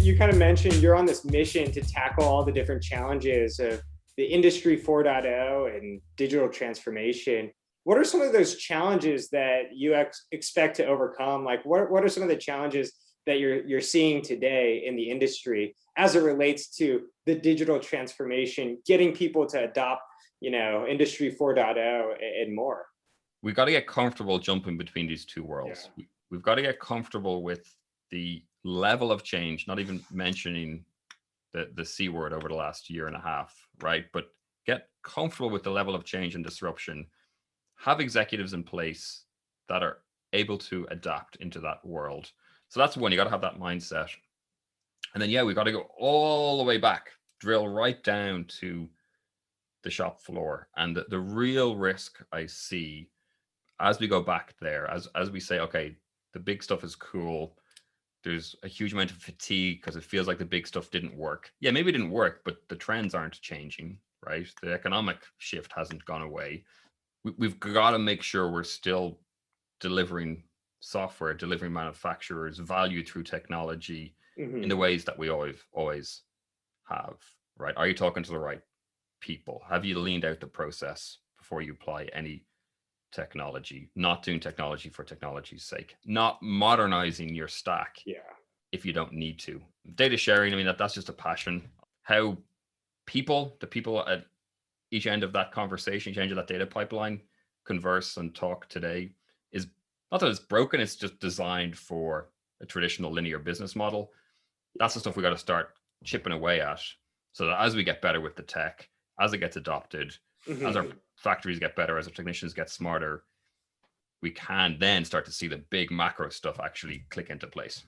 You kind of mentioned you're on this mission to tackle all the different challenges of the industry 4.0 and digital transformation. What are some of those challenges that you expect to overcome? Like, what are some of the challenges that you're seeing today in the industry as it relates to the digital transformation, getting people to adopt, industry 4.0 and more? We've got to get comfortable jumping between these two Yeah. worlds. We've got to get comfortable with the level of change, not even mentioning the C word over the last year and a half, right? But get comfortable with the level of change and disruption. Have executives in place that are able to adapt into that world. So that's one, you got to have that mindset. And then, yeah, we've got to go all the way back, drill right down to the shop floor. And the real risk I see as we go back there, as we say, okay, the big stuff is cool. There's a huge amount of fatigue because it feels like the big stuff didn't work. Yeah, maybe it didn't work, but the trends aren't changing, right? The economic shift hasn't gone away. We've got to make sure we're still delivering software, delivering manufacturers value through technology in Mm-hmm. the ways that we always have, right? Are you talking to the right people? Have you leaned out the process before you apply any technology? Not doing technology for technology's sake, not modernizing your stack Yeah. if you don't need to. Data sharing, I mean, that's just a passion. How the people at each end of that conversation, each end of that data pipeline converse and talk today is not that it's broken, it's just designed for a traditional linear business model. That's the stuff we got to start chipping away at, so that as we get better with the tech, as it gets adopted, as our Mm-hmm. factories get better, as our technicians get smarter, we can then start to see the big macro stuff actually click into place.